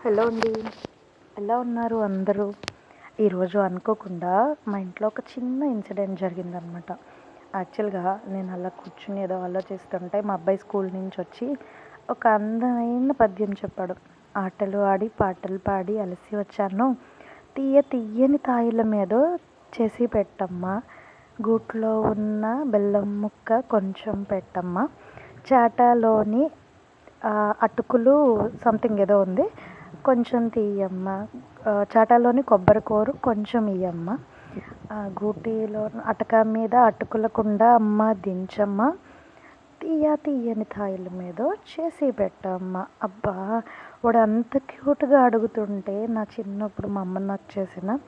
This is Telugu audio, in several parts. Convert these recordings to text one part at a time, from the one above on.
హలో అండి, ఎలా ఉన్నారు అందరూ? ఈరోజు అనుకోకుండా మా ఇంట్లో ఒక చిన్న ఇన్సిడెంట్ జరిగిందనమాట. యాక్చువల్గా నేను అలా కూర్చుని ఏదో ఆలోచిస్తుంటే మా అబ్బాయి స్కూల్ నుంచి వచ్చి ఒక అందమైన పద్యం చెప్పాడు. ఆటలు ఆడి పాటలు పాడి అలసి వచ్చాను, తీయని తాయిల మీద చేసి పెట్టమ్మా, గూట్లో ఉన్న బెల్లం ముక్క కొంచెం పెట్టమ్మా, చాటాలోని అటుకులు సంథింగ్ ఏదో ఉంది కొంచెం తీయమ్మ, చాటాలోని కొబ్బరి కూర కొంచెం ఇయ్యమ్మ, గూటిలో అటక మీద అటుకుల కుండ అమ్మ దించమ్మ, తీయని తాయిల మీద చేసి పెట్టమ్మ. అబ్బా, వాడు అంత క్యూట్గా అడుగుతుంటే నా చిన్నప్పుడు మా అమ్మ నాకు చేసిన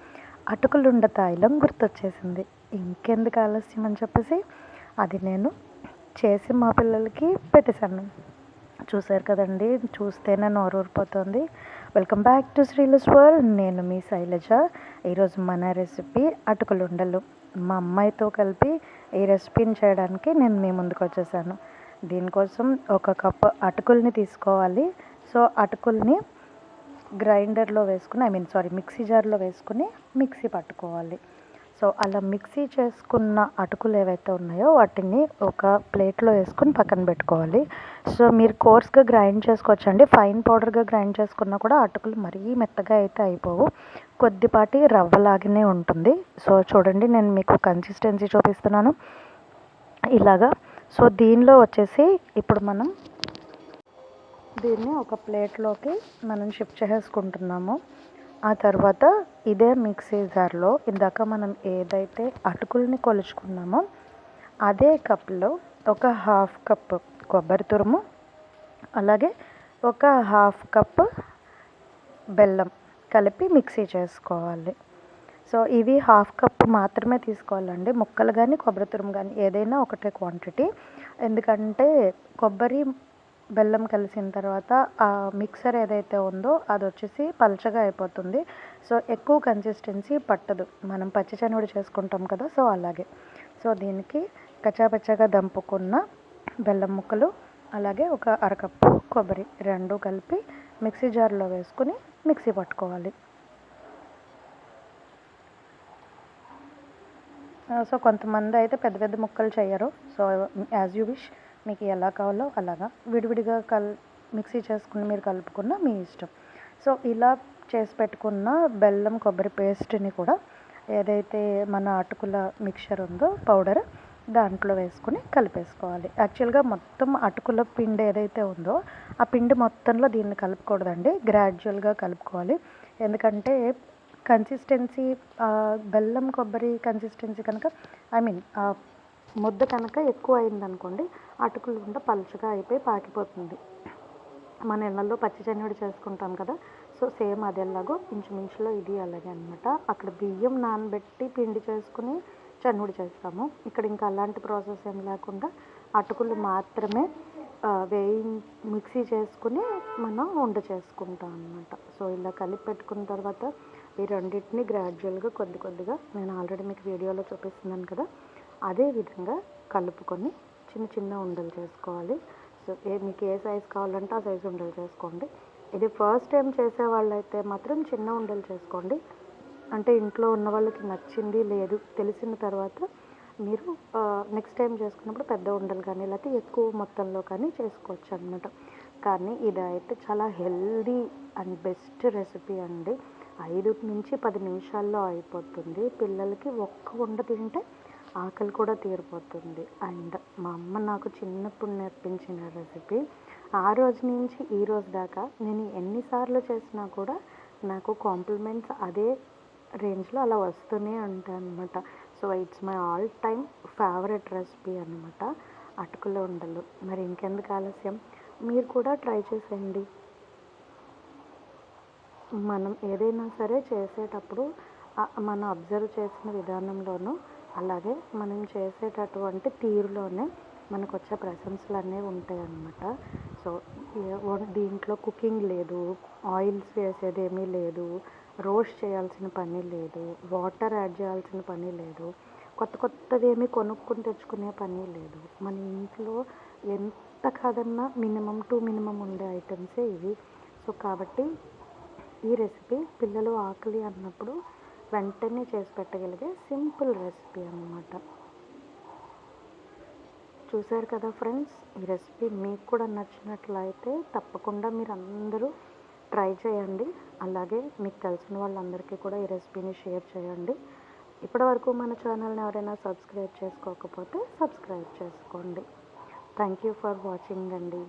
అటుకులుండ తాయిలం గుర్తొచ్చేసింది. ఇంకెందుకు ఆలస్యం అని చెప్పేసి అది నేను చేసి మా పిల్లలకి పెట్టేశాను. చూసారు కదండి, చూస్తేనే నోరూరిపోతుంది. Welcome back to Srilu's world. నేను మీ శైలజ. ఈరోజు మన రెసిపీ అటుకులుండలు. మా అమ్మాయితో కలిపి ఈ రెసిపీని చేయడానికి నేను మీ ముందుకు వచ్చేసాను. దీనికోసం 1 కప్పు అటుకుల్ని తీసుకోవాలి. సో అటుకుల్ని గ్రైండర్లో వేసుకుని మిక్సీ జార్లో వేసుకుని మిక్సీ పట్టుకోవాలి. సో అలా మిక్సీ చేసుకున్న అటుకులు ఏవైతే ఉన్నాయో వాటిని ఒక ప్లేట్లో వేసుకుని పక్కన పెట్టుకోవాలి. సో మీరు కోర్స్గా గ్రైండ్ చేసుకోవచ్చండి. ఫైన్ పౌడర్గా గ్రైండ్ చేసుకున్నా కూడా అటుకులు మరీ మెత్తగా అయితే అయిపోవు, కొద్దిపాటి రవ్వలాగానే ఉంటుంది. సో చూడండి, నేను మీకు కన్సిస్టెన్సీ చూపిస్తున్నాను ఇలాగా. సో దీనిలో వచ్చేసి ఇప్పుడు మనం దీన్ని ఒక ప్లేట్లోకి మనం షిఫ్ట్ చేసుకుంటున్నాము. ఆ తర్వాత ఇదే మిక్సీ జార్లో ఇందాక మనం ఏదైతే అటుకుల్ని కొలుచుకున్నామో అదే కప్లో ఒక 1/2 కప్పు కొబ్బరి తురుము, అలాగే ఒక 1/2 కప్పు బెల్లం కలిపి మిక్సీ చేసుకోవాలి. సో ఇవి 1/2 కప్పు మాత్రమే తీసుకోవాలండి. ముక్కలు కానీ కొబ్బరి తురుము కానీ ఏదైనా ఒకటే క్వాంటిటీ. ఎందుకంటే కొబ్బరి బెల్లం కలిసిన తర్వాత ఆ మిక్సర్ ఏదైతే ఉందో అది వచ్చేసి పల్చగా అయిపోతుంది. సో ఎక్కువ కన్సిస్టెన్సీ పట్టదు, మనం పచ్చి శనగలు చేసుకుంటాం కదా, సో అలాగే. సో దీనికి కచ్చాపచ్చాగా దంపుకున్న బెల్లం ముక్కలు, అలాగే ఒక 1/2 కప్పు కొబ్బరి రెండు కలిపి మిక్సీ జార్లో వేసుకుని మిక్సీ పట్టుకోవాలి. సో కొంతమంది అయితే పెద్ద పెద్ద ముక్కలు చేయరు. సో యాజ్ యూ విష్, మీకు ఎలా కావాలో అలాగా విడివిడిగా మిక్సీ చేసుకుని మీరు కలుపుకున్న మీ ఇష్టం. సో ఇలా చేసి పెట్టుకున్న బెల్లం కొబ్బరి పేస్ట్ని కూడా ఏదైతే మన అటుకుల మిక్చర్ ఉందో పౌడర్ దాంట్లో వేసుకుని కలిపేసుకోవాలి. యాక్చువల్గా మొత్తం అటుకుల పిండి ఏదైతే ఉందో ఆ పిండి మొత్తంలో దీన్ని కలుపుకూడదండి, గ్రాడ్యువల్గా కలుపుకోవాలి. ఎందుకంటే కన్సిస్టెన్సీ బెల్లం కొబ్బరి కన్సిస్టెన్సీ కనుక ముద్ద కనుక ఎక్కువ అయిందనుకోండి అటుకులు ఉండ పలుచగా అయిపోయి పాకిపోతుంది. మన ఇళ్ళల్లో పచ్చి శనగలు చేసుకుంటాం కదా, సో సేమ్ అదేలాగో ఇంచుమించులో ఇది అలాగే అనమాట. అక్కడ బియ్యం నానబెట్టి పిండి చేసుకుని శనగలు చేస్తాము. ఇక్కడ ఇంకా అలాంటి ప్రాసెస్ ఏం లేకుండా అటుకులు మాత్రమే మిక్సీ చేసుకుని మనం ఉండ చేసుకుంటాం అనమాట. సో ఇలా కలిపి పెట్టుకున్న తర్వాత ఈ రెండింటిని గ్రాడ్యువల్గా కొద్దిగా నేను ఆల్రెడీ మీకు వీడియోలో చూపిస్తున్నాను కదా, అదే విధంగా కలుపుకొని చిన్న ఉండలు చేసుకోవాలి. సో మీకు ఏ సైజు కావాలంటే ఆ సైజు ఉండలు చేసుకోండి. ఇది ఫస్ట్ టైం చేసే వాళ్ళైతే మాత్రం చిన్న ఉండలు చేసుకోండి. అంటే ఇంట్లో ఉన్న వాళ్ళకి నచ్చింది లేదు తెలిసిన తర్వాత మీరు నెక్స్ట్ టైం చేసుకున్నప్పుడు పెద్ద ఉండలు కానీ లేకపోతే ఎక్కువ మొత్తంలో కానీ చేసుకోవచ్చు అనమాట. కానీ ఇది అయితే చాలా హెల్దీ అండ్ బెస్ట్ రెసిపీ అండి. 5 నుంచి 10 నిమిషాల్లో అయిపోతుంది. పిల్లలకి ఒక్క ఉండ తింటే ఆకలి కూడా తీరిపోతుంది. అండ్ మా అమ్మ నాకు చిన్నప్పుడు నేర్పించిన రెసిపీ, ఆ రోజు నుంచి ఈ రోజు దాకా నేను ఎన్నిసార్లు చేసినా కూడా నాకు కాంప్లిమెంట్స్ అదే రేంజ్లో అలా వస్తూనే ఉంటాయి అన్నమాట. So it's my all time favourite recipe అనమాట అటుకుల ఉండలు. మరి ఇంకెందుకు ఆలస్యం, మీరు కూడా ట్రై చేసేయండి. మనం ఏదైనా సరే చేసేటప్పుడు మనం అబ్జర్వ్ చేసిన విధానంలోనూ అలాగే మనం చేసేటటువంటి తీరులోనే మనకు వచ్చే ప్రశంసలు అనేవి ఉంటాయి అన్నమాట. సో దీంట్లో కుకింగ్ లేదు, ఆయిల్స్ వేసేది ఏమీ లేదు, రోస్ట్ చేయాల్సిన పని లేదు, వాటర్ యాడ్ చేయాల్సిన పని లేదు, కొత్తవి ఏమీ కొనుక్కొని తెచ్చుకునే పని లేదు. మన ఇంట్లో ఎంత కాదన్నా మినిమం టు మినిమం ఉండే ఐటమ్సే ఇవి. సో కాబట్టి ఈ రెసిపీ పిల్లలు ఆకలి అన్నప్పుడు వెంటనే చేసి పెట్టగలిగే సింపుల్ రెసిపీ అన్నమాట. చూశారు కదా ఫ్రెండ్స్, ఈ రెసిపీ మీకు కూడా నచ్చినట్లయితే తప్పకుండా మీరు అందరూ ట్రై చేయండి. అలాగే మీకు తెలిసిన వాళ్ళందరికీ కూడా ఈ రెసిపీని షేర్ చేయండి. ఇప్పటివరకు మన ఛానల్ని ఎవరైనా సబ్స్క్రైబ్ చేసుకోకపోతే సబ్స్క్రైబ్ చేసుకోండి. థ్యాంక్ యూ ఫర్ వాచింగ్ అండి.